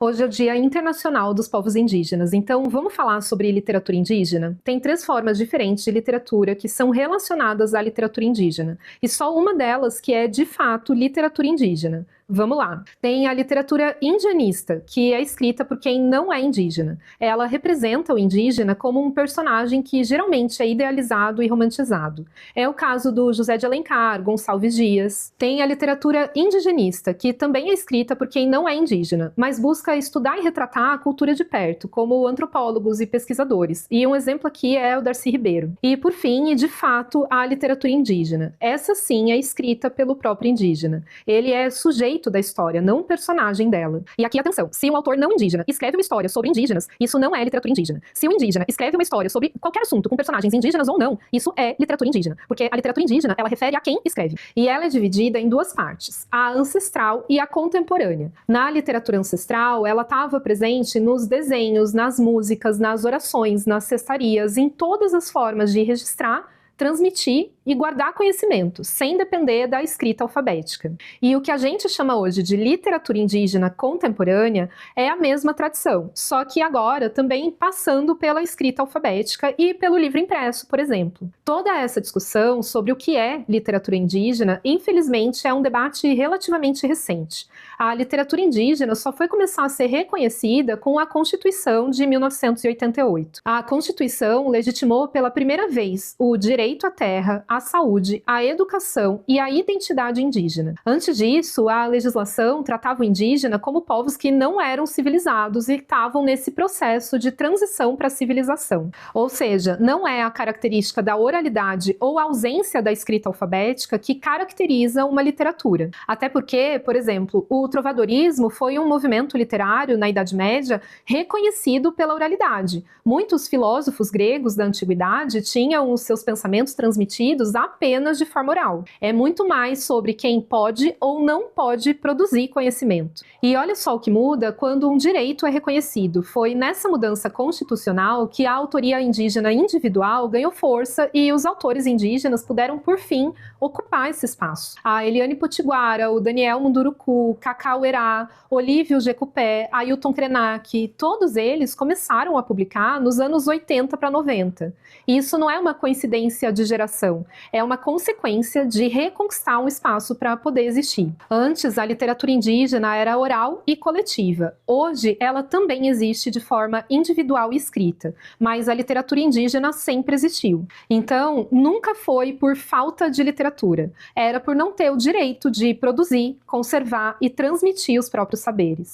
Hoje é o Dia Internacional dos Povos Indígenas, então vamos falar sobre literatura indígena? Tem 3 formas diferentes de literatura que são relacionadas à literatura indígena, e só uma delas que é, de fato, literatura indígena. Vamos lá. Tem a literatura indianista, que é escrita por quem não é indígena. Ela representa o indígena como um personagem que geralmente é idealizado e romantizado. É o caso do José de Alencar, Gonçalves Dias. Tem a literatura indigenista, que também é escrita por quem não é indígena, mas busca estudar e retratar a cultura de perto, como antropólogos e pesquisadores. E um exemplo aqui é o Darcy Ribeiro. E, por fim, e de fato, a literatura indígena. Essa sim é escrita pelo próprio indígena. Ele é sujeito da história, não personagem dela. E aqui, atenção, se um autor não indígena escreve uma história sobre indígenas, isso não é literatura indígena. Se um indígena escreve uma história sobre qualquer assunto com personagens indígenas ou não, isso é literatura indígena, porque a literatura indígena, ela refere a quem escreve. E ela é dividida em 2 partes, a ancestral e a contemporânea. Na literatura ancestral, ela estava presente nos desenhos, nas músicas, nas orações, nas cestarias, em todas as formas de registrar, transmitir e guardar conhecimento, sem depender da escrita alfabética. E o que a gente chama hoje de literatura indígena contemporânea é a mesma tradição, só que agora também passando pela escrita alfabética e pelo livro impresso, por exemplo. Toda essa discussão sobre o que é literatura indígena, infelizmente, é um debate relativamente recente. A literatura indígena só foi começar a ser reconhecida com a Constituição de 1988. A Constituição legitimou pela primeira vez o direito à terra, à saúde, à educação e à identidade indígena. Antes disso, a legislação tratava o indígena como povos que não eram civilizados e estavam nesse processo de transição para a civilização. Ou seja, não é a característica da oralidade ou a ausência da escrita alfabética que caracteriza uma literatura. Até porque, por exemplo, o trovadorismo foi um movimento literário na Idade Média reconhecido pela oralidade. Muitos filósofos gregos da antiguidade tinham os seus pensamentos transmitidos apenas de forma oral. É muito mais sobre quem pode ou não pode produzir conhecimento. E olha só o que muda quando um direito é reconhecido. Foi nessa mudança constitucional que a autoria indígena individual ganhou força e os autores indígenas puderam, por fim, ocupar esse espaço. A Eliane Potiguara, o Daniel Munduruku, Cacau Erá, Olívio Jecupé, Ailton Krenak, todos eles começaram a publicar nos anos 80 para 90. E isso não é uma coincidência de geração, é uma consequência de reconquistar um espaço para poder existir. Antes, a literatura indígena era oral e coletiva. Hoje, ela também existe de forma individual e escrita, mas a literatura indígena sempre existiu. Então, nunca foi por falta de literatura, era por não ter o direito de produzir, conservar e transmitir os próprios saberes.